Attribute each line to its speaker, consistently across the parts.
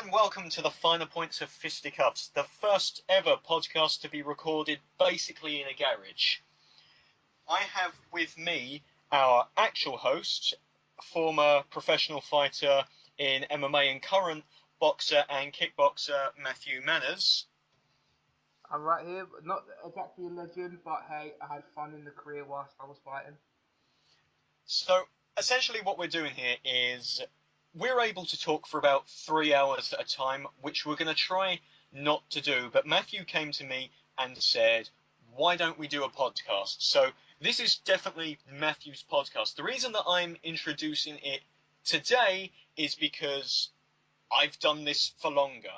Speaker 1: and welcome to the Finer Points of Fisticuffs, the first ever podcast to be recorded basically in a garage. I have with me our actual host, former professional fighter in MMA and current boxer and kickboxer, Matthew Manners.
Speaker 2: I'm right here, not exactly a legend, but hey, I had fun in the career whilst I was fighting.
Speaker 1: So, essentially what we're doing here is we're able to talk for about 3 hours at a time, which we're going to try not to do. But Matthew came to me and said, why don't we do a podcast? So this is definitely Matthew's podcast. The reason that I'm introducing it today is because I've done this for longer.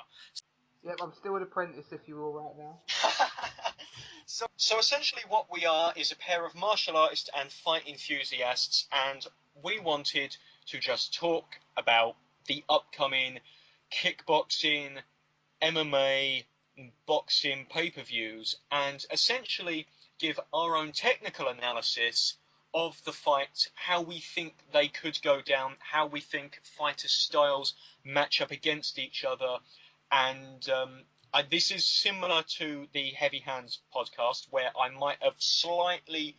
Speaker 2: Yep, I'm still an apprentice, if you will, right now.
Speaker 1: So essentially what we are is a pair of martial artists and fight enthusiasts, and we wanted to just talk about the upcoming kickboxing, MMA, boxing pay-per-views, and essentially give our own technical analysis of the fight, how we think they could go down, how we think fighter styles match up against each other. And this is similar to the Heavy Hands podcast, where I might have slightly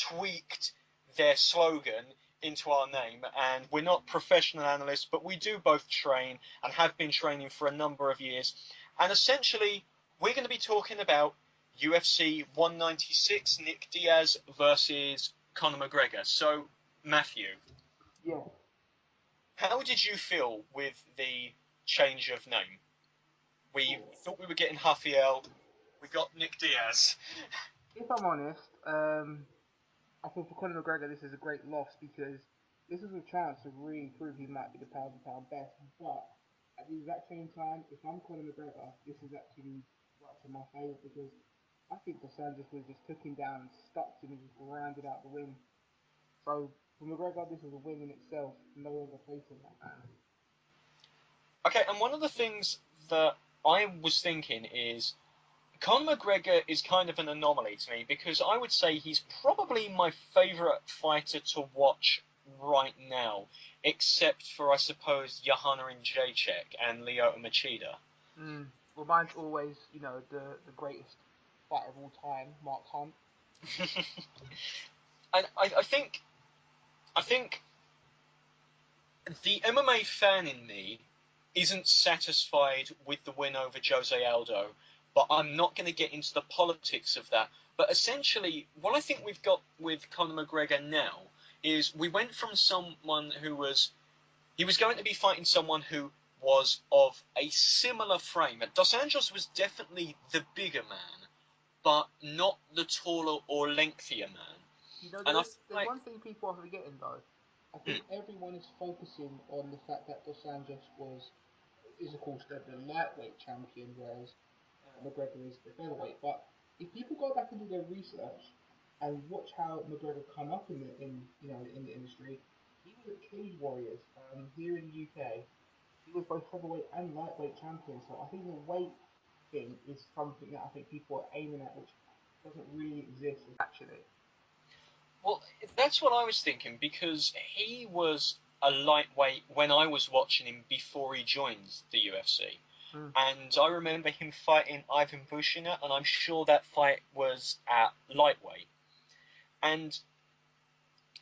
Speaker 1: tweaked their slogan into our name. And we're not professional analysts, but we do both train and have been training for a number of years. And essentially, we're going to be talking about UFC 196, Nick Diaz versus Conor McGregor. So, Matthew.
Speaker 2: Yeah.
Speaker 1: How did you feel with the change of name? We thought we were getting Rafael. We got Nick Diaz.
Speaker 2: If I'm honest, I thought for Conor McGregor this is a great loss because this is a chance to really prove he might be the pound-for-pound best. But at the exact same time, if I'm Conor McGregor, this is actually right in my favour because I think Dos Anjos would have just took him down, stuck him, and just grounded out the win. So for McGregor, this is a win in itself. No longer facing that man.
Speaker 1: Okay, and one of the things that I was thinking is Conor McGregor is kind of an anomaly to me because I would say he's probably my favourite fighter to watch right now, except for, I suppose, Joanna Jędrzejczyk and Lyoto Machida.
Speaker 2: Well, mine's always, the greatest fighter of all time, Mark Hunt.
Speaker 1: And I think the MMA fan in me isn't satisfied with the win over Jose Aldo, but I'm not going to get into the politics of that. But essentially, what I think we've got with Conor McGregor now is we went from someone he was going to be fighting someone who was of a similar frame. Dos Anjos was definitely the bigger man, but not the taller or lengthier man.
Speaker 2: There's one thing people are forgetting though. I think everyone is focusing on the fact that Dos Anjos is of course the lightweight champion, whereas McGregor is the featherweight. But if people go back and do their research and watch how McGregor come up in the industry, he was at Cage Warriors here in the UK. He was both heavyweight and lightweight champion. So I think the weight thing is something that I think people are aiming at, which doesn't really exist actually.
Speaker 1: Well, that's what I was thinking, because he was a lightweight when I was watching him before he joined the UFC. And I remember him fighting Ivan Bushina, and I'm sure that fight was at lightweight. And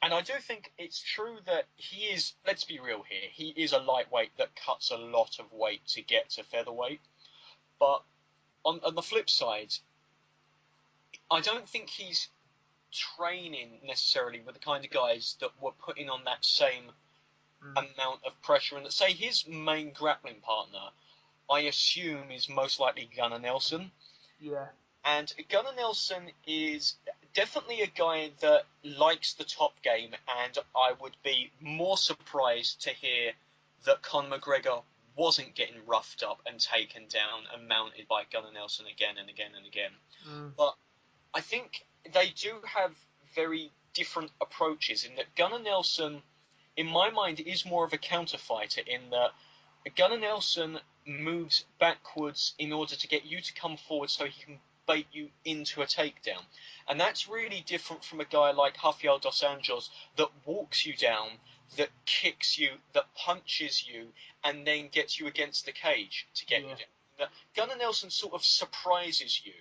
Speaker 1: I do think it's true that he is, let's be real here, he is a lightweight that cuts a lot of weight to get to featherweight. But on the flip side, I don't think he's training necessarily with the kind of guys that were putting on that same amount of pressure. And that, say, his main grappling partner, I assume, is most likely Gunnar Nelson.
Speaker 2: Yeah.
Speaker 1: And Gunnar Nelson is definitely a guy that likes the top game, and I would be more surprised to hear that Conor McGregor wasn't getting roughed up and taken down and mounted by Gunnar Nelson again and again and again. But I think they do have very different approaches in that Gunnar Nelson, in my mind, is more of a counter fighter in that Gunnar Nelson moves backwards in order to get you to come forward so he can bait you into a takedown. And that's really different from a guy like Rafael Dos Anjos that walks you down, that kicks you, that punches you, and then gets you against the cage to get you down. Gunnar Nelson sort of surprises you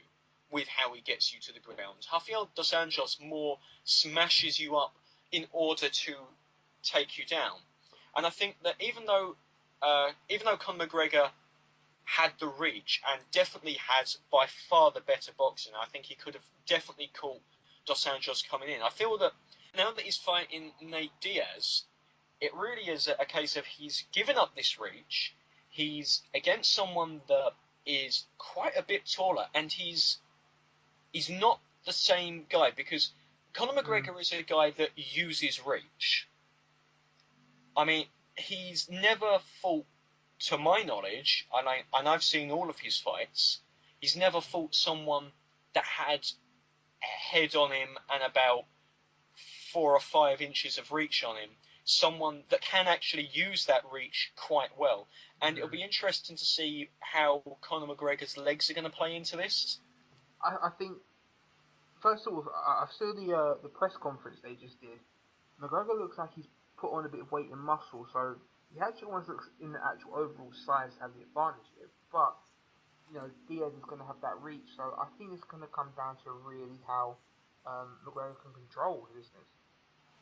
Speaker 1: with how he gets you to the ground. Rafael dos Anjos more smashes you up in order to take you down. And I think that even though Conor McGregor had the reach and definitely has by far the better boxing, I think he could have definitely caught dos Anjos coming in. I feel that now that he's fighting Nate Diaz, it really is a case of he's given up this reach. He's against someone that is quite a bit taller, and he's not the same guy, because Conor McGregor is a guy that uses reach. I mean, he's never fought, to my knowledge, and I've seen all of his fights, he's never fought someone that had a head on him and about 4 or 5 inches of reach on him. Someone that can actually use that reach quite well. And it'll be interesting to see how Conor McGregor's legs are going to play into this.
Speaker 2: I think, first of all, I've seen the press conference they just did. McGregor looks like he's put on a bit of weight and muscle, so he actually almost looks in the actual overall size to have the advantage here. But, you know, Diaz is going to have that reach, so I think it's going to come down to really how McGregor can control his business.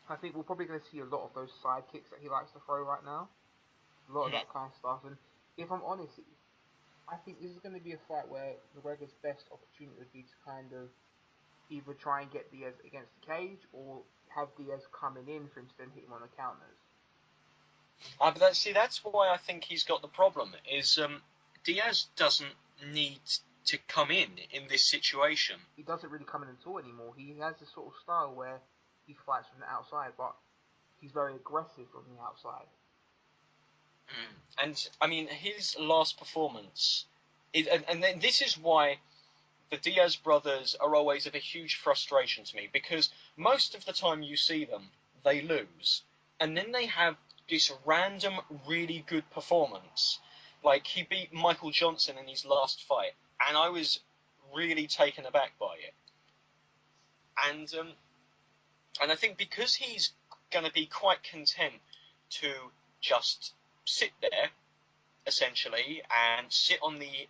Speaker 2: I think we're probably going to see a lot of those side kicks that he likes to throw right now. A lot of that kind of stuff. And if I'm honest, I think this is going to be a fight where McGregor's best opportunity would be to kind of either try and get Diaz against the cage or have Diaz coming in for him to then hit him on the counters.
Speaker 1: But that's why I think he's got the problem, is Diaz doesn't need to come in this situation.
Speaker 2: He doesn't really come in at all anymore. He has this sort of style where he fights from the outside, but he's very aggressive from the outside.
Speaker 1: And I mean, his last performance, and then this is why the Diaz brothers are always of a huge frustration to me, because most of the time you see them, they lose, and then they have this random, really good performance. Like, he beat Michael Johnson in his last fight, and I was really taken aback by it. And I think because he's going to be quite content to just sit there, essentially, and sit on the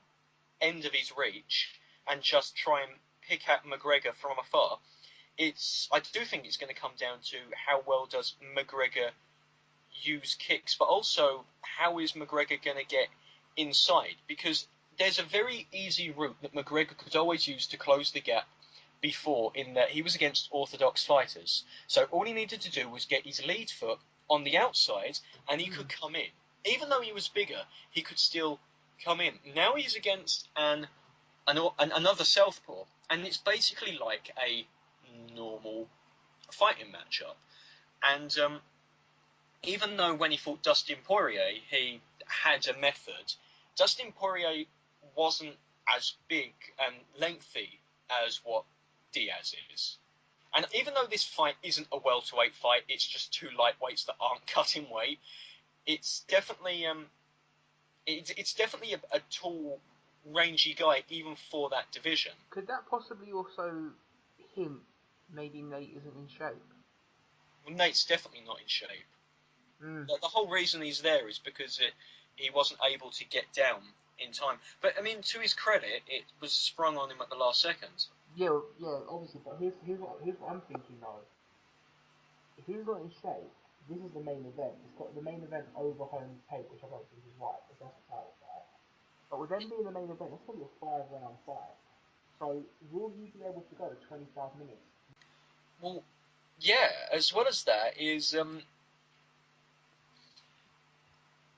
Speaker 1: end of his reach and just try and pick at McGregor from afar, I do think it's going to come down to how well does McGregor use kicks, but also how is McGregor going to get inside, because there's a very easy route that McGregor could always use to close the gap before, in that he was against orthodox fighters. So all he needed to do was get his lead foot on the outside and he could come in. Even though he was bigger, he could still come in. Now he's against another southpaw, and it's basically like a normal fighting matchup. And even though when he fought Dustin Poirier, he had a method, Dustin Poirier wasn't as big and lengthy as what Diaz is. And even though this fight isn't a welterweight fight, it's just two lightweights that aren't cutting weight, it's definitely a tall, rangy guy even for that division.
Speaker 2: Could that possibly also hint maybe Nate isn't in shape?
Speaker 1: Well, Nate's definitely not in shape. The whole reason he's there is because he wasn't able to get down in time. But I mean, to his credit, it was sprung on him at the last second.
Speaker 2: Yeah, obviously. But here's what I'm thinking though. If he's not in shape, this is the main event. It's got the main event over home tape, which I don't think is right, because that's a title fight. But with them being the main event, it's probably a 5-round fight. So will you be able to go 25 minutes?
Speaker 1: Well, yeah. As well as that is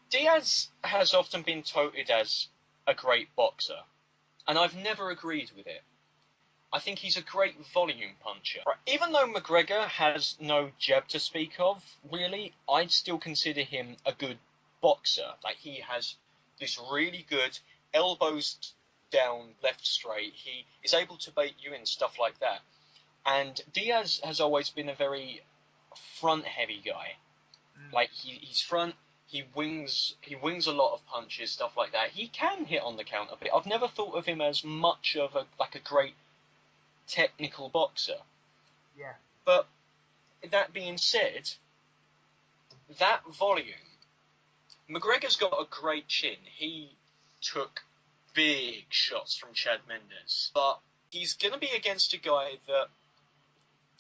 Speaker 1: Diaz has often been touted as a great boxer, and I've never agreed with it. I think he's a great volume puncher. Even though McGregor has no jab to speak of, really, I'd still consider him a good boxer. Like, he has this really good elbows down, left straight. He is able to bait you in, stuff like that. And Diaz has always been a very front-heavy guy. Like, he's front. He wings a lot of punches, stuff like that. He can hit on the counter, but I've never thought of him as much of a great technical boxer.
Speaker 2: Yeah.
Speaker 1: But that being said, that volume, McGregor's got a great chin. He took big shots from Chad Mendes, but he's going to be against a guy that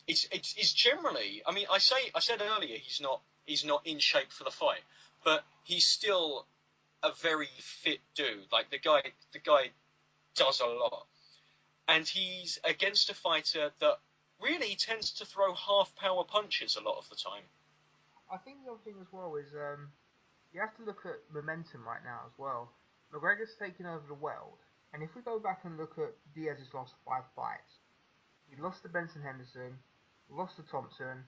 Speaker 1: is generally. I mean, I said earlier he's not in shape for the fight, but he's still a very fit dude. Like the guy does a lot, and he's against a fighter that really tends to throw half power punches a lot of the time.
Speaker 2: I think the other thing as well is you have to look at momentum right now as well. McGregor's taking over the world, and if we go back and look at Diaz's last 5 fights, he lost to Benson Henderson, lost to Thompson,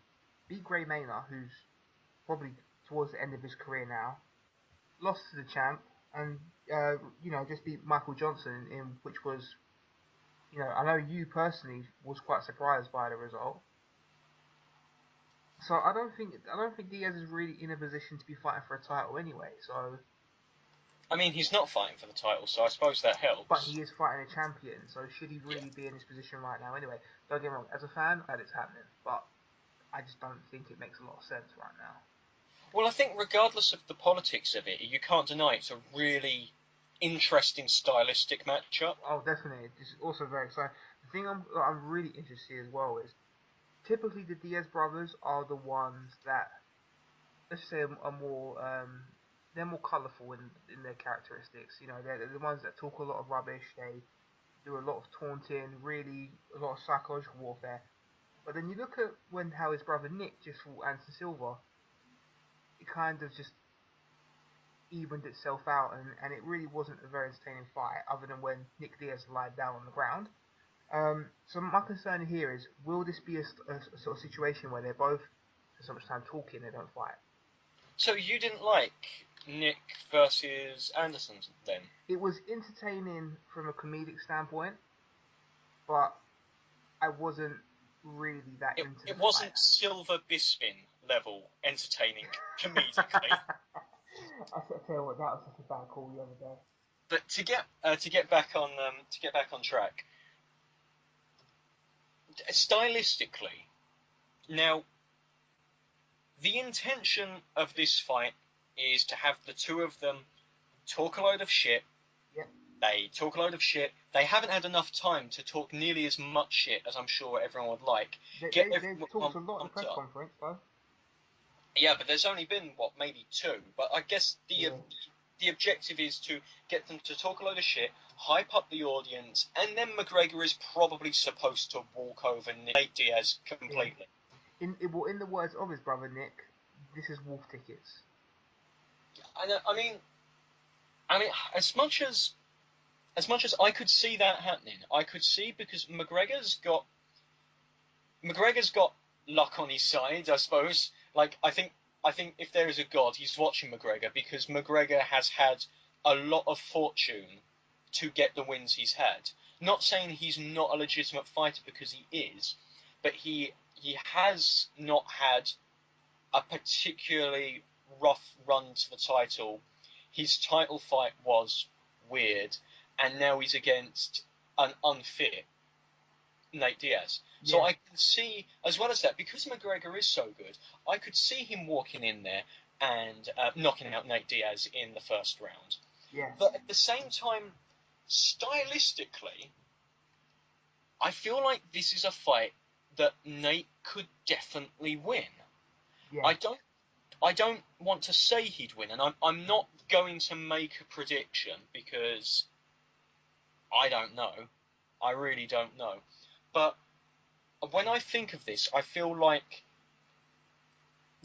Speaker 2: beat Gray Maynard, who's probably towards the end of his career now, lost to the champ, and just beat Michael Johnson in which was, I know you personally was quite surprised by the result. So I don't think Diaz is really in a position to be fighting for a title anyway. So
Speaker 1: I mean, he's not fighting for the title, so I suppose that helps.
Speaker 2: But he is fighting a champion, so should he really be in this position right now anyway? Don't get me wrong, as a fan, that it's happening, but I just don't think it makes a lot of sense right now.
Speaker 1: Well, I think regardless of the politics of it, you can't deny it's a really interesting stylistic matchup.
Speaker 2: Oh, definitely. It's also very exciting. The thing I'm really interested in as well is, typically the Diaz brothers are the ones that, let's say, are more they're more colourful in their characteristics. They're the ones that talk a lot of rubbish. They do a lot of taunting, really a lot of psychological warfare. But then you look at how his brother Nick just fought Anderson Silva, it kind of just evened itself out, and it really wasn't a very entertaining fight, other than when Nick Diaz lied down on the ground. So my concern here is, will this be a sort of situation where they're both for so much time talking, they don't fight?
Speaker 1: So you didn't like Nick versus Anderson then?
Speaker 2: It was entertaining from a comedic standpoint, but I wasn't really that into it.
Speaker 1: It wasn't Silver Bisping level entertaining comedically.
Speaker 2: I tell you what, that was such a bad call the other day.
Speaker 1: But to get back on track, stylistically, now the intention of this fight is to have the two of them talk a load of shit.
Speaker 2: Yep.
Speaker 1: They talk a load of shit. They haven't had enough time to talk nearly as much shit as I'm sure everyone would like.
Speaker 2: They talked a lot in the press conference, though.
Speaker 1: Yeah, but there's only been, maybe 2. But I guess the objective is to get them to talk a load of shit, hype up the audience, and then McGregor is probably supposed to walk over Nate Diaz completely.
Speaker 2: Yeah. In the words of his brother Nick, this is wolf tickets.
Speaker 1: I mean, as much as I could see that happening, I could see, because McGregor's got luck on his side, I suppose. Like, I think if there is a God, he's watching McGregor, because McGregor has had a lot of fortune to get the wins he's had. Not saying he's not a legitimate fighter, because he is, but he has not had a particularly rough run to the title. His title fight was weird, and now he's against an unfit Nate Diaz. Yeah. So I can see, as well as that, because McGregor is so good, I could see him walking in there and knocking out Nate Diaz in the first round.
Speaker 2: Yeah.
Speaker 1: But at the same time, stylistically, I feel like this is a fight that Nate could definitely win.
Speaker 2: Yeah.
Speaker 1: I don't want to say he'd win, and I'm not going to make a prediction, because I don't know. I really don't know. But when I think of this, I feel like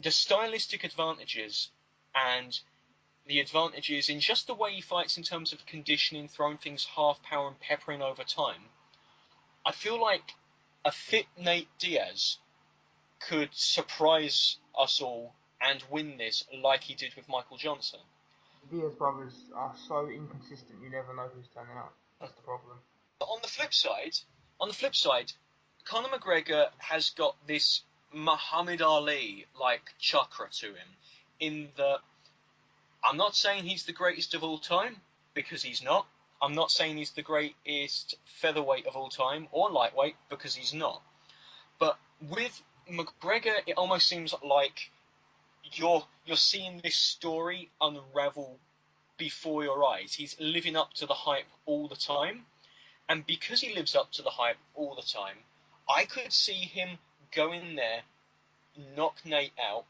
Speaker 1: the stylistic advantages and the advantages in just the way he fights in terms of conditioning, throwing things half power and peppering over time, I feel like a fit Nate Diaz could surprise us all and win this like he did with Michael Johnson.
Speaker 2: The Diaz brothers are so inconsistent, you never know who's turning up. That's the problem.
Speaker 1: But on the flip side, Conor McGregor has got this Muhammad Ali-like chakra to him, in that I'm not saying he's the greatest of all time, because he's not. I'm not saying he's the greatest featherweight of all time, or lightweight, because he's not. But with McGregor, it almost seems like you're seeing this story unravel before your eyes. He's living up to the hype all the time, and because he lives up to the hype all the time, I could see him go in there, knock Nate out,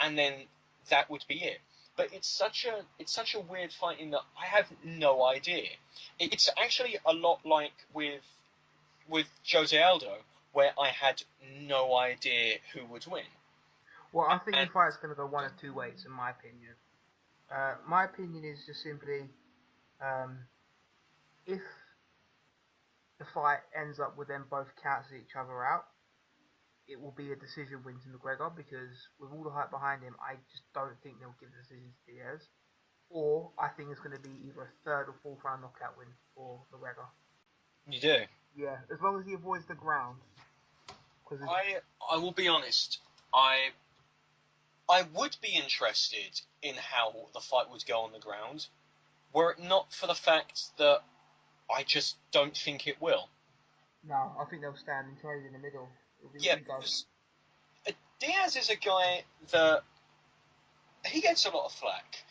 Speaker 1: and then that would be it. But it's such a weird fighting that I have no idea. It's actually a lot like with Jose Aldo, where I had no idea who would win.
Speaker 2: Well, I think
Speaker 1: And
Speaker 2: the fight's going to go one of two ways, in my opinion. My opinion is just simply, if the fight ends up with them both cancelling each other out, it will be a decision win to McGregor, because with all the hype behind him, I just don't think they'll give the decision to Diaz. Or I think it's going to be either a third or fourth round knockout win for McGregor.
Speaker 1: you do.
Speaker 2: Yeah, as long as he avoids the ground.
Speaker 1: I will be honest. I would be interested in how the fight would go on the ground, were it not for the fact that I just don't think it will.
Speaker 2: No, I think they'll stand and trade in the middle.
Speaker 1: Yeah, because Diaz is a guy that he gets a lot of flack.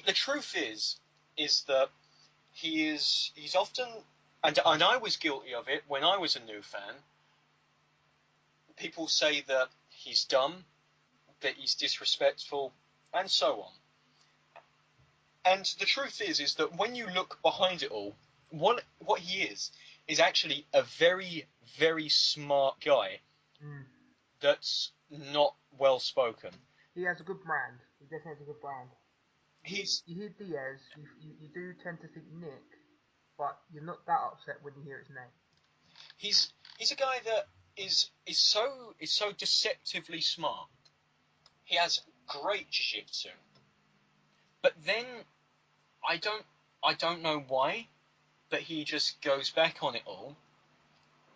Speaker 1: The truth is that he's often, and I was guilty of it when I was a new fan. People say that he's dumb, that he's disrespectful, and so on. And the truth is that when you look behind it all, what he is actually a very, very smart guy that's not well spoken.
Speaker 2: He has a good brand. He definitely has a good brand.
Speaker 1: You
Speaker 2: hear Diaz, you do tend to think Nick, but you're not that upset when you hear his name.
Speaker 1: He's a guy that is so deceptively smart. He has great jiu-jitsu, but then I don't know why, but he just goes back on it all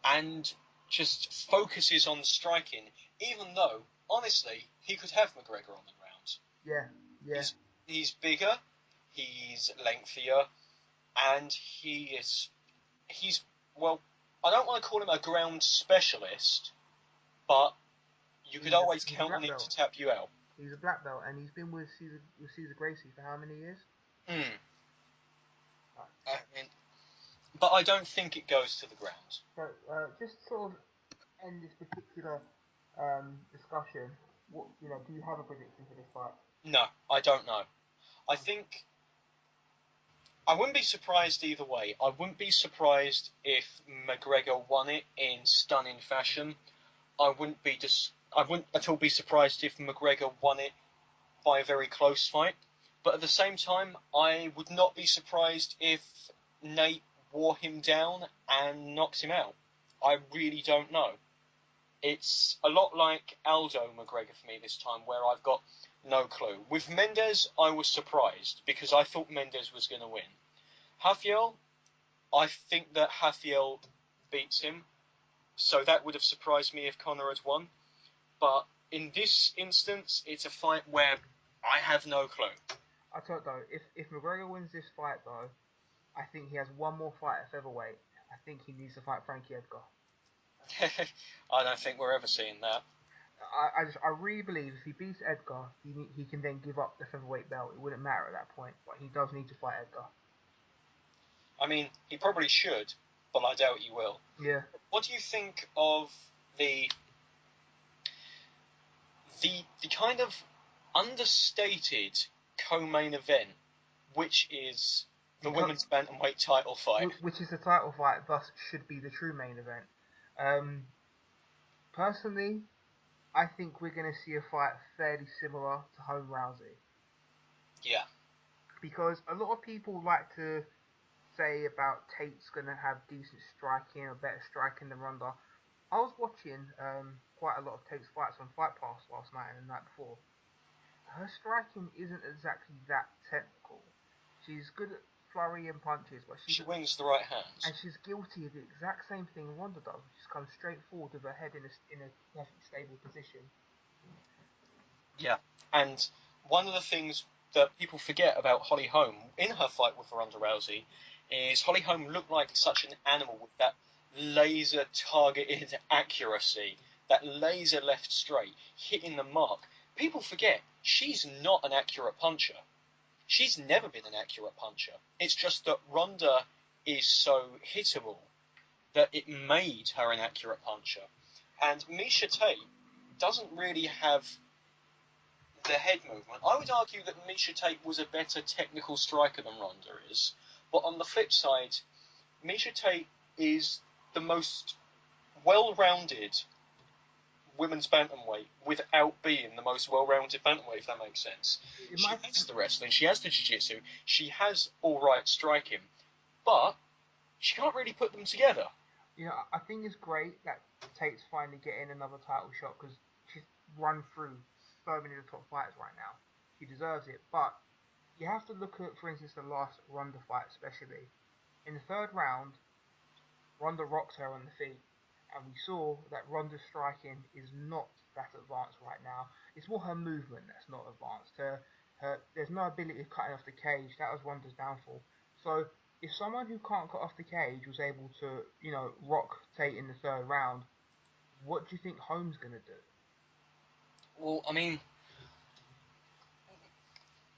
Speaker 1: and just focuses on striking, even though honestly he could have McGregor on the ground.
Speaker 2: Yeah.
Speaker 1: He's bigger, he's lengthier, and he's well, I don't want to call him a ground specialist, but you could always count on him to tap you out.
Speaker 2: He's a black belt, and he's been with Cesar Gracie for how many years?
Speaker 1: But I don't think it goes to the ground.
Speaker 2: So, just sort of end this particular discussion. What do you have a prediction for this fight?
Speaker 1: No, I don't know. I think I wouldn't be surprised either way. I wouldn't be surprised if McGregor won it in stunning fashion. I wouldn't at all be surprised if McGregor won it by a very close fight. But at the same time, I would not be surprised if Nate wore him down and knocks him out. I really don't know. It's a lot like Aldo McGregor for me this time, where I've got no clue. With Mendes, I was surprised because I thought Mendes was going to win. Rafael, I think that Rafael beats him, so that would have surprised me if Conor had won. But in this instance, it's a fight where I have no clue.
Speaker 2: I tell you though, if McGregor wins this fight though, I think he has one more fight at featherweight. I think he needs to fight Frankie Edgar.
Speaker 1: I don't think we're ever seeing that.
Speaker 2: I really believe if he beats Edgar, he can then give up the featherweight belt. It wouldn't matter at that point, but he does need to fight Edgar.
Speaker 1: I mean, he probably should, but I doubt he will.
Speaker 2: Yeah.
Speaker 1: What do you think of the kind of understated co-main event, which is the women's bantamweight title fight?
Speaker 2: Which is the title fight, thus should be the true main event. Personally, I think we're going to see a fight fairly similar to Home Rousey.
Speaker 1: Yeah.
Speaker 2: Because a lot of people like to say about Tate's going to have decent striking or better striking than Ronda. I was watching quite a lot of Tate's fights on Fight Pass last night and the night before. Her striking isn't exactly that technical. She's good at flurry and punches, but she
Speaker 1: wings the right hands.
Speaker 2: And she's guilty of the exact same thing Ronda does. She comes straight forward with her head in a perfect stable position.
Speaker 1: Yeah, and one of the things that people forget about Holly Holm in her fight with Ronda Rousey is Holly Holm looked like such an animal with that laser targeted accuracy that laser left straight, hitting the mark. People forget, she's not an accurate puncher. She's never been an accurate puncher. It's just that Ronda is so hittable that it made her an accurate puncher. And Miesha Tate doesn't really have the head movement. I would argue that Miesha Tate was a better technical striker than Ronda is. But on the flip side, Miesha Tate is the most well-rounded women's bantamweight without being the most well-rounded bantamweight, if that makes sense. She has the wrestling, she has the jiu-jitsu, she has all-right striking, but she can't really put them together.
Speaker 2: You know, I think it's great that Tate's finally getting another title shot because she's run through so many of the top fighters right now. She deserves it, but you have to look at, for instance, the last Ronda fight especially. In the third round, Ronda rocked her on the feet, and we saw that Ronda's striking is not that advanced right now. It's more her movement that's not advanced. There's no ability of cutting off the cage. That was Ronda's downfall. So if someone who can't cut off the cage was able to, rock Tate in the third round, what do you think Holmes gonna do?
Speaker 1: Well, I mean,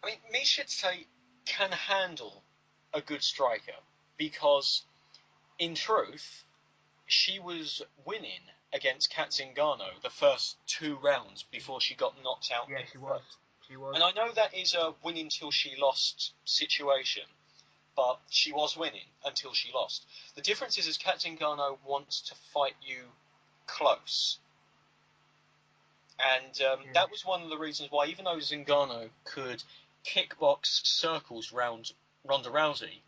Speaker 1: Miesha Tate can handle a good striker because, in truth, she was winning against Kat Zingano the first 2 rounds before she got knocked out.
Speaker 2: Yeah, she was.
Speaker 1: And I know that is a win until she lost situation, but she was winning until she lost. The difference is Kat Zingano wants to fight you close. And that was one of the reasons why, even though Zingano could kickbox circles round Ronda Rousey,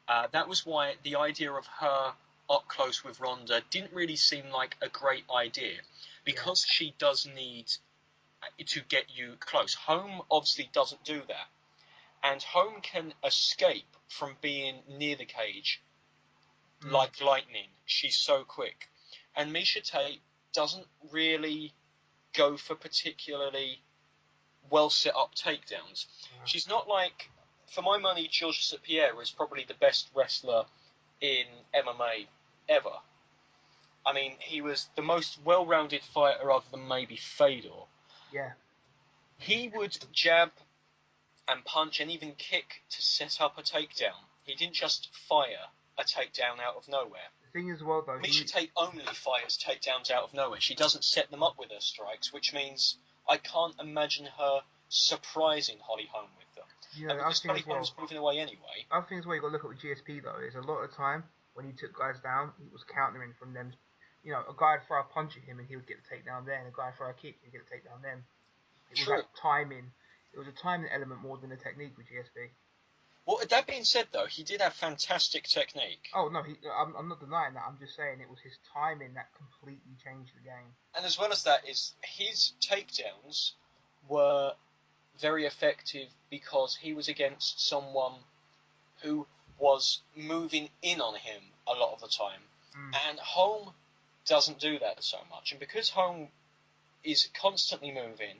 Speaker 1: that was why the idea of her up close with Ronda didn't really seem like a great idea, because she does need to get you close. Holm obviously doesn't do that, and Holm can escape from being near the cage like lightning. She's so quick. And Miesha Tate doesn't really go for particularly well set up takedowns. She's not like, for my money, Georges St. Pierre is probably the best wrestler in MMA ever. I mean, he was the most well-rounded fighter other than maybe Fedor.
Speaker 2: Yeah.
Speaker 1: He would jab and punch and even kick to set up a takedown. He didn't just fire a takedown out of nowhere.
Speaker 2: The thing is, well, though,
Speaker 1: Miesha Tate only fires takedowns out of nowhere. She doesn't set them up with her strikes, which means I can't imagine her surprising Holly Holm with them.
Speaker 2: Yeah,
Speaker 1: because Holly Holm's moving away anyway.
Speaker 2: Other things where you got to look at with GSP though is a lot of the time when he took guys down, he was countering from them. You know, a guy would throw a punch at him and he would get the takedown there, and a guy would throw a kick and he'd get the takedown then. It was like timing. It was a timing element more than a technique with GSP.
Speaker 1: Well, that being said, though, he did have fantastic technique.
Speaker 2: Oh, no, I'm not denying that. I'm just saying it was his timing that completely changed the game.
Speaker 1: And as well as that, is his takedowns were very effective because he was against someone who was moving in on him a lot of the time. And Holm doesn't do that so much. And because Holm is constantly moving,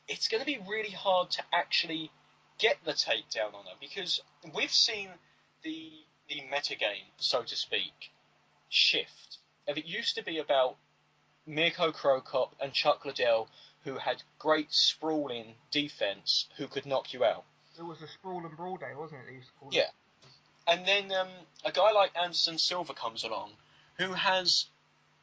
Speaker 1: it's going to be really hard to actually get the takedown on her, because we've seen the metagame, so to speak, shift. If it used to be about Mirko Krokop and Chuck Liddell, who had great sprawling defense, who could knock you out.
Speaker 2: It was a sprawl and brawl day, wasn't it? They used to call it.
Speaker 1: Yeah. And then a guy like Anderson Silva comes along, who has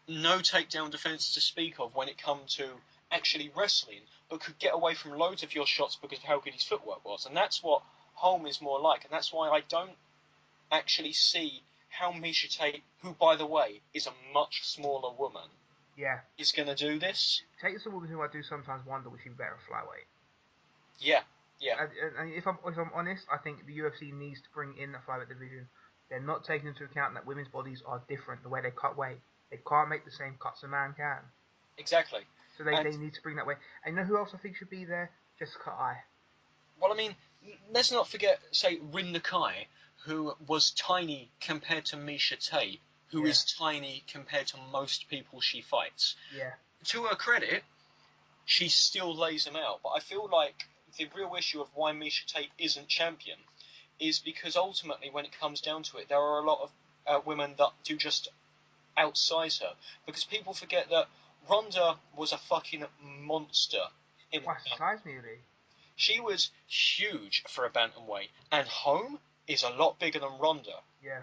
Speaker 1: no takedown defense to speak of when it comes to actually wrestling, but could get away from loads of your shots because of how good his footwork was. And that's what Holm is more like. And that's why I don't actually see how Miesha Tate, who, by the way, is a much smaller woman, is going to do this.
Speaker 2: Tate's a woman who I do sometimes wonder would she be better at flyweight.
Speaker 1: Yeah.
Speaker 2: And if I'm honest, I think the UFC needs to bring in the flyweight division. They're not taking into account that women's bodies are different, the way they cut weight. They can't make the same cuts a man can.
Speaker 1: Exactly.
Speaker 2: So they need to bring that way. And you know who else I think should be there? Jessica Ai.
Speaker 1: Well, I mean, let's not forget, say, Rin Nakai, who was tiny compared to Miesha Tate, who is tiny compared to most people she fights.
Speaker 2: Yeah.
Speaker 1: To her credit, she still lays them out. But I feel like the real issue of why Miesha Tate isn't champion is because ultimately, when it comes down to it, there are a lot of women that do just outsize her, because people forget that Ronda was a fucking monster in
Speaker 2: Twice the size nearly.
Speaker 1: She was huge for a bantamweight, and Home is a lot bigger than Ronda.
Speaker 2: Yeah.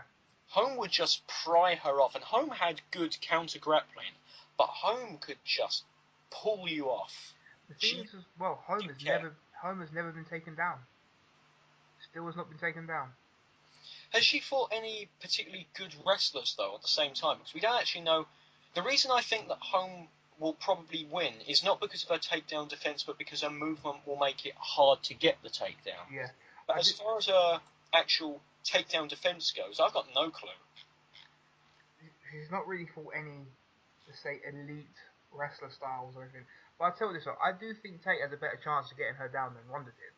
Speaker 1: Home would just pry her off, and Home had good counter grappling, but Home could just pull you off.
Speaker 2: The thing is, as well, Home has never been taken down. Still has not been taken down.
Speaker 1: Has she fought any particularly good wrestlers, though, at the same time? Because we don't actually know. The reason I think that Home will probably win is not because of her takedown defense, but because her movement will make it hard to get the takedown.
Speaker 2: Yeah.
Speaker 1: But as far as her actual takedown defense goes, I've got no clue.
Speaker 2: She's not really fought any, let's say, elite wrestler styles or anything. But I'll tell you this, I do think Tate has a better chance of getting her down than Ronda did.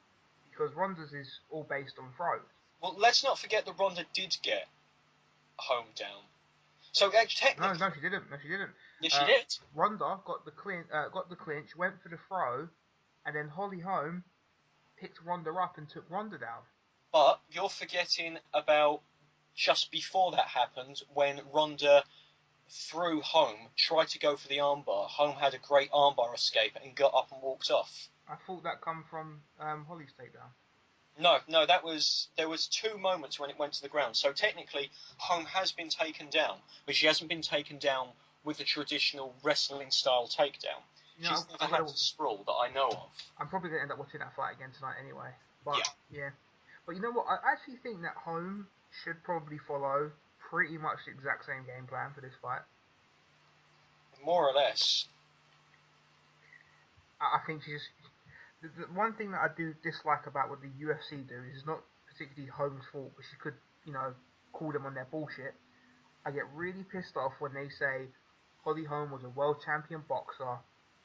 Speaker 2: Because Ronda's is all based on throws.
Speaker 1: Well, let's not forget that Ronda did get Home down. So technically,
Speaker 2: No, she didn't.
Speaker 1: Yes, she did.
Speaker 2: Ronda got the clinch, went for the throw, and then Holly Holm picked Ronda up and took Ronda down.
Speaker 1: But you're forgetting about just before that happened, when Ronda threw Home, tried to go for the armbar. Home had a great armbar escape and got up and walked off.
Speaker 2: I thought that come from Holly's takedown.
Speaker 1: No, there was two moments when it went to the ground. So technically, Home has been taken down, but she hasn't been taken down with the traditional wrestling style takedown. She's never had a sprawl that I know of.
Speaker 2: I'm probably going to end up watching that fight again tonight anyway. But yeah. But you know what? I actually think that Home should probably follow pretty much the exact same game plan for this fight.
Speaker 1: More or less.
Speaker 2: I think she's... The one thing that I do dislike about what the UFC do is not particularly Home's fault, but she could, call them on their bullshit. I get really pissed off when they say Holly Holm was a world champion boxer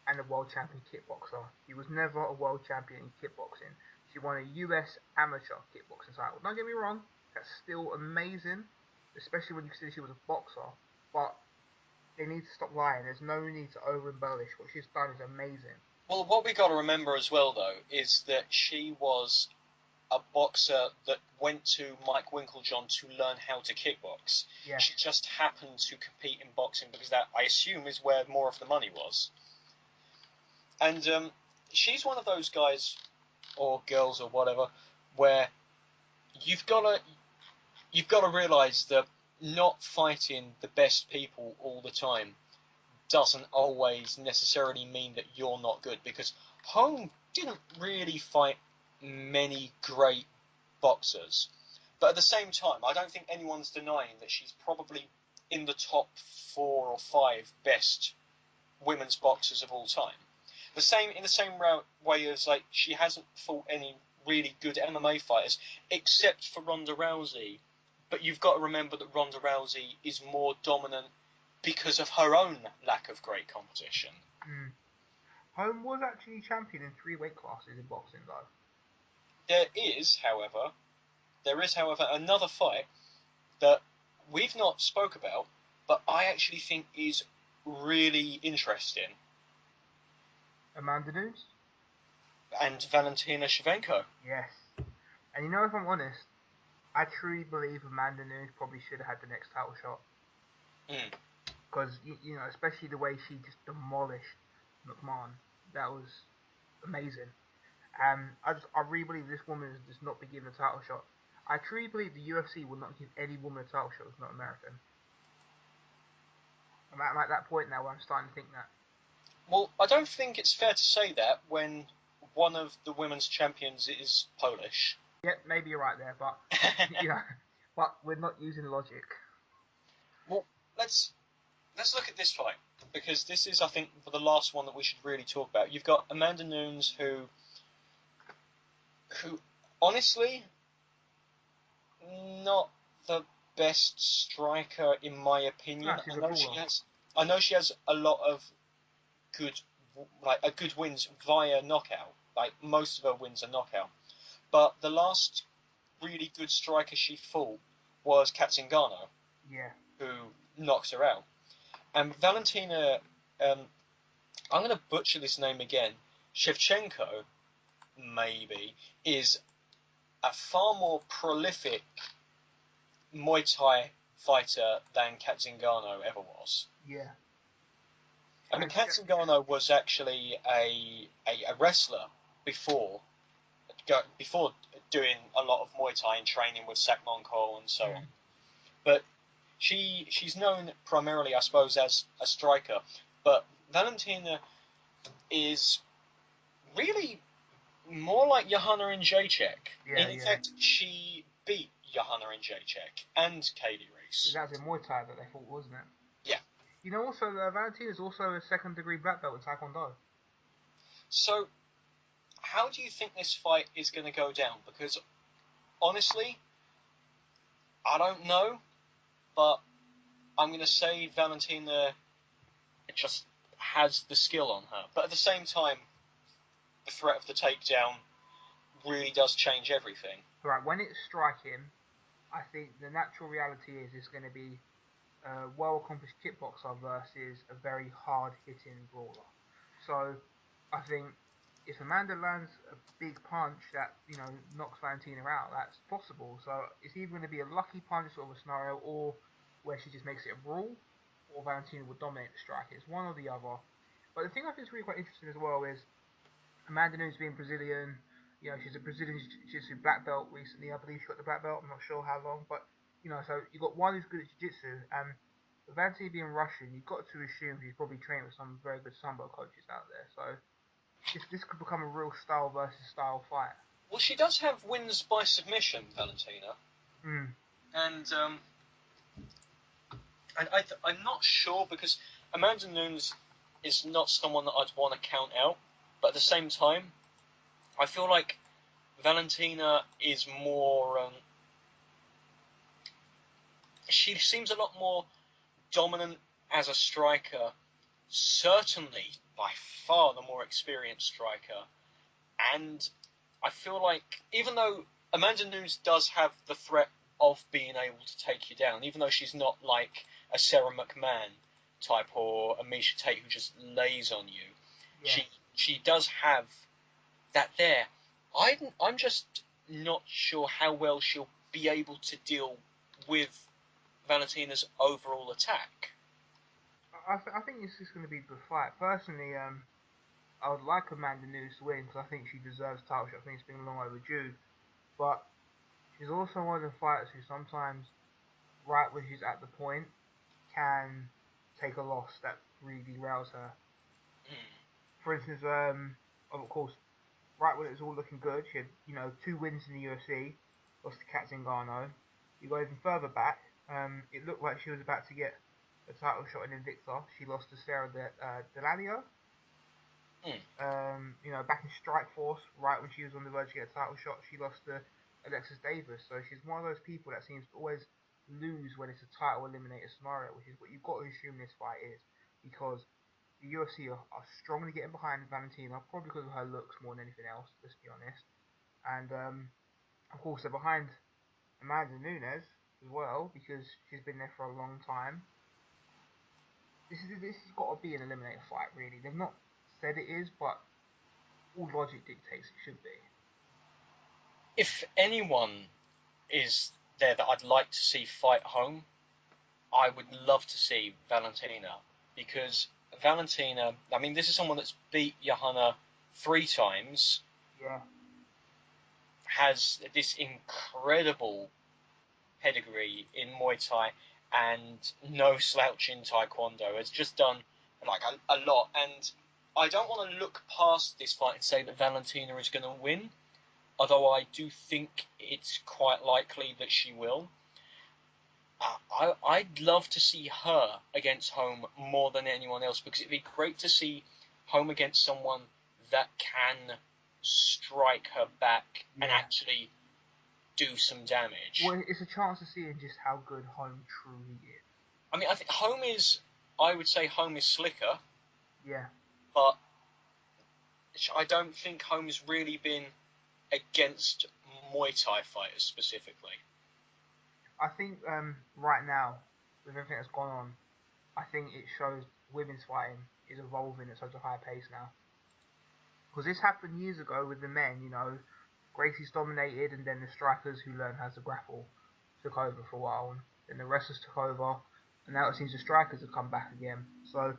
Speaker 2: and a world champion kickboxer. She was never a world champion in kickboxing. She won a US amateur kickboxing title. Don't get me wrong, that's still amazing, especially when you consider she was a boxer. But they need to stop lying. There's no need to over-embellish. What she's done is amazing.
Speaker 1: Well, what we got to remember as well, though, is that she was a boxer that went to Mike Winkeljohn to learn how to kickbox.
Speaker 2: Yeah.
Speaker 1: She just happened to compete in boxing because that, I assume, is where more of the money was. And she's one of those guys, or girls, or whatever, where you've got to realise that not fighting the best people all the time doesn't always necessarily mean that you're not good, because Home didn't really fight many great boxers, but at the same time I don't think anyone's denying that she's probably in the top 4 or 5 best women's boxers of all time. In the same way as, like, she hasn't fought any really good MMA fighters except for Ronda Rousey, but you've got to remember that Ronda Rousey is more dominant because of her own lack of great competition.
Speaker 2: Home was actually champion in 3 weight classes in boxing, though.
Speaker 1: There is, however, another fight that we've not spoke about, but I actually think is really interesting.
Speaker 2: Amanda Nunes?
Speaker 1: And Valentina Shevchenko.
Speaker 2: Yes. And if I'm honest, I truly believe Amanda Nunes probably should have had the next title shot. Because, especially the way she just demolished McMahon. That was amazing. I really believe this woman is just not be given a title shot. I truly believe the UFC will not give any woman a title shot who's not American. I'm at that point now where I'm starting to think that.
Speaker 1: Well, I don't think it's fair to say that when one of the women's champions is Polish.
Speaker 2: Yeah, maybe you're right there, but but we're not using logic.
Speaker 1: Well, let's look at this fight, because this is, I think, the last one that we should really talk about. You've got Amanda Nunes, who honestly, not the best striker in my opinion. I know she has a lot of good wins via knockout. Like, most of her wins are knockout. But the last really good striker she fought was Kat Zingano, who knocked her out. And Valentina, I'm going to butcher this name again, Shevchenko, maybe, is a far more prolific Muay Thai fighter than Kat Zingano ever was.
Speaker 2: Yeah.
Speaker 1: I mean, Kat Zingano was actually a wrestler before doing a lot of Muay Thai and training with Sakmon Cole and so on. But she's known primarily, I suppose, as a striker. But Valentina is really more like Johanna Jędrzejczyk.
Speaker 2: Yeah,
Speaker 1: in fact, she beat Johanna Jędrzejczyk and Kaylee Reese.
Speaker 2: That was in Muay Thai that they fought, wasn't it?
Speaker 1: Yeah.
Speaker 2: You know, also, Valentina is also a second-degree black belt in Taekwondo.
Speaker 1: So, how do you think this fight is going to go down? Because, honestly, I don't know, but I'm going to say Valentina just has the skill on her. But at the same time, the threat of the takedown really does change everything.
Speaker 2: Right, when it's striking, I think the natural reality is it's going to be a well-accomplished kickboxer versus a very hard-hitting brawler. So, I think if Amanda lands a big punch that, you know, knocks Valentina out, that's possible. So, it's either going to be a lucky punch sort of a scenario, or where she just makes it a brawl, or Valentina will dominate the strike. It's one or the other. But the thing I think is really quite interesting as well is Amanda Nunes being Brazilian. You know, she's a Brazilian Jiu-Jitsu black belt recently. I believe she got the black belt. I'm not sure how long, but you know, so you got one who's good at Jiu-Jitsu, and Valentina being Russian, you've got to assume she's probably trained with some very good sambo coaches out there. So this could become a real style versus style fight.
Speaker 1: Well, she does have wins by submission, Valentina. And I'm not sure, because Amanda Nunes is not someone that I'd want to count out. But at the same time, I feel like Valentina is more... she seems a lot more dominant as a striker. Certainly, by far, the more experienced striker. And I feel like, even though Amanda Nunes does have the threat of being able to take you down, even though she's not like a Sarah McMahon type or a Misha Tate who just lays on you,
Speaker 2: Yeah.
Speaker 1: she does have that there. I'm just not sure how well she'll be able to deal with Valentina's overall attack.
Speaker 2: I think this is going to be a good fight. Personally, I would like Amanda Nunes to win because I think she deserves a title shot. I think it's been long overdue. But she's also one of the fighters who sometimes, right when she's at the point, can take a loss that really derails her. For instance, of course, right when it was all looking good, she had, you know, 2 wins in the UFC, lost to Kat Zingano. You go even further back, it looked like she was about to get a title shot in Invicta. She lost to Sarah Delanio. You know, back in Strikeforce, right when she was on the verge to get a title shot, she lost to Alexis Davis. So she's one of those people that seems to always lose when it's a title eliminator scenario, which is what you've got to assume this fight is, because the UFC are strongly getting behind Valentina, probably because of her looks more than anything else, let's be honest. And of course they're behind Amanda Nunes as well, because she's been there for a long time. This has got to be an eliminator fight, really. They've not said it is, but all logic dictates it should be.
Speaker 1: If anyone is there that I'd like to see fight home, I would love to see Valentina, because Valentina, I mean, this is someone that's beat Johanna 3 times.
Speaker 2: Yeah.
Speaker 1: Has this incredible pedigree in Muay Thai and no slouch in Taekwondo. Has just done like a lot, and I don't want to look past this fight and say that Valentina is going to win, although I do think it's quite likely that she will. I'd love to see her against Home more than anyone else, because it'd be great to see Home against someone that can strike her back and actually do some damage.
Speaker 2: Well, it's a chance to see just how good Home truly is.
Speaker 1: I mean, I think I would say Home is slicker.
Speaker 2: Yeah.
Speaker 1: But I don't think Home's really been against Muay Thai fighters specifically.
Speaker 2: I think right now, with everything that's gone on, I think it shows women's fighting is evolving at such a high pace now. Because this happened years ago with the men, you know, Gracie's dominated, and then the strikers who learned how to grapple took over for a while. And then the wrestlers took over, and now it seems the strikers have come back again. So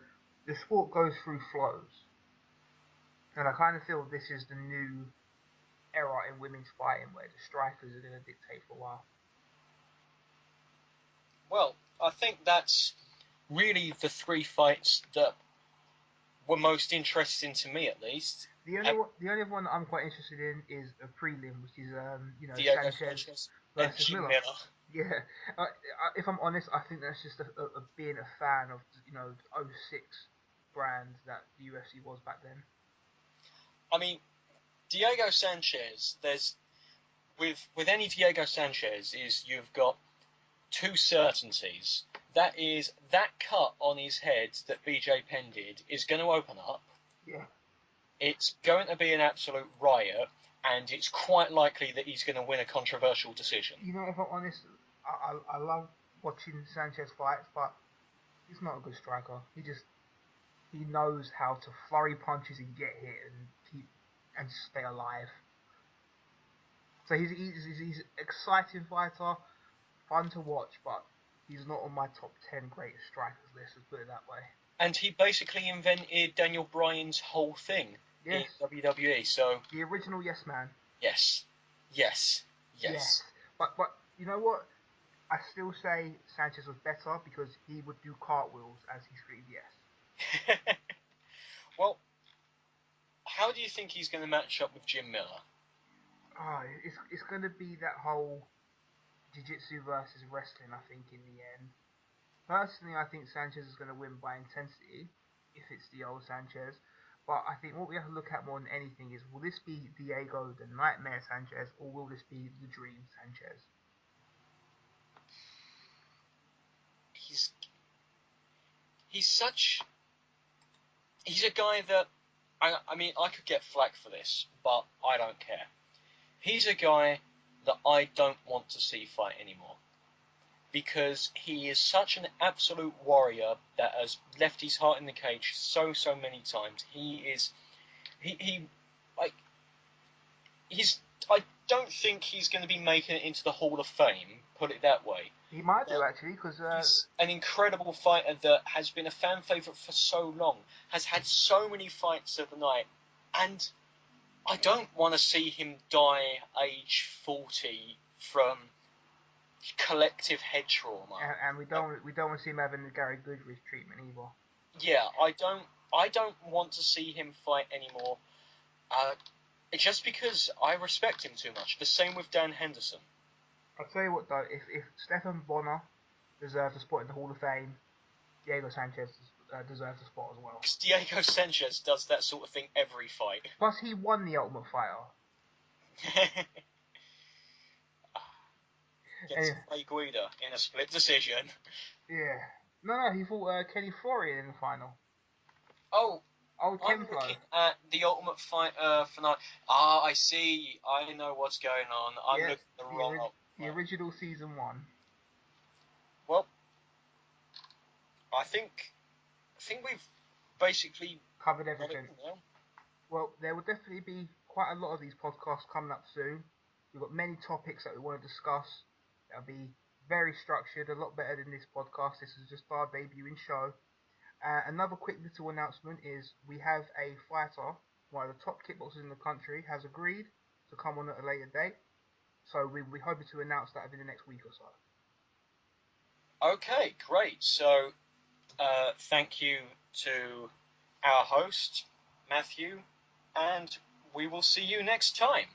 Speaker 2: the sport goes through flows, and I kind of feel this is the new era in women's fighting where the strikers are going to dictate for a while.
Speaker 1: Well, I think that's really the three fights that were most interesting to me, at least.
Speaker 2: The only one that I'm quite interested in is a prelim, which is
Speaker 1: Diego
Speaker 2: Sanchez
Speaker 1: and
Speaker 2: versus
Speaker 1: Jim
Speaker 2: Miller.
Speaker 1: Miller.
Speaker 2: Yeah, if I'm honest, I think that's just a being a fan of the 06 brand that the UFC was back then.
Speaker 1: I mean, Diego Sanchez. There's with any Diego Sanchez is you've got two certainties. That is, that cut on his head that BJ Penn did is going to open up.
Speaker 2: Yeah.
Speaker 1: It's going to be an absolute riot, and it's quite likely that he's going to win a controversial decision.
Speaker 2: You know, if I'm honest, I love watching Sanchez fights, but he's not a good striker. He knows how to flurry punches and get hit and stay alive. So he's an exciting fighter, fun to watch, but he's not on my top 10 greatest strikers list, let's put it that way.
Speaker 1: And he basically invented Daniel Bryan's whole thing in WWE. So
Speaker 2: the original Yes Man.
Speaker 1: Yes.
Speaker 2: But you know what? I still say Sanchez was better because he would do cartwheels as he screamed yes.
Speaker 1: Well, how do you think he's going to match up with Jim Miller?
Speaker 2: It's going to be that whole jiu-jitsu versus wrestling, I think, in the end. Personally, I think Sanchez is going to win by intensity, if it's the old Sanchez. But I think what we have to look at more than anything is, will this be Diego the Nightmare Sanchez, or will this be the Dream Sanchez?
Speaker 1: He's a guy that, I mean, I could get flack for this, but I don't care. He's a guy that I don't want to see fight anymore. Because he is such an absolute warrior that has left his heart in the cage so many times. I don't think he's going to be making it into the Hall of Fame, put it that way.
Speaker 2: He might do, actually, because
Speaker 1: he's an incredible fighter that has been a fan favourite for so long, has had so many fights of the night, and I don't want to see him die age 40 from collective head trauma.
Speaker 2: And we don't want to see him having the Gary Goodrich treatment either.
Speaker 1: Yeah, I don't want to see him fight anymore. Just because I respect him too much. The same with Dan Henderson.
Speaker 2: I'll tell you what though, if Stephan Bonner deserves a spot in the Hall of Fame, Diego Sanchez deserves a spot as well.
Speaker 1: Because Diego Sanchez does that sort of thing every fight.
Speaker 2: Plus he won the Ultimate Fighter.
Speaker 1: Gets Ray Guida in a split decision.
Speaker 2: Yeah. No, he fought Kenny Florian in the final.
Speaker 1: Oh,
Speaker 2: I'm
Speaker 1: looking at the Ultimate Fighter finale. Ah, I see. I know what's going on. I'm looking at the wrong.
Speaker 2: The original season 1.
Speaker 1: Well, I think we've basically
Speaker 2: covered everything. Well, there will definitely be quite a lot of these podcasts coming up soon. We've got many topics that we want to discuss. That'll be very structured, a lot better than this podcast. This is just our debuting show. Another quick little announcement is we have a fighter, one of the top kickboxers in the country, has agreed to come on at a later date. So we're hoping to announce that within the next week or so.
Speaker 1: Okay, great. So thank you to our host, Matthew, and we will see you next time.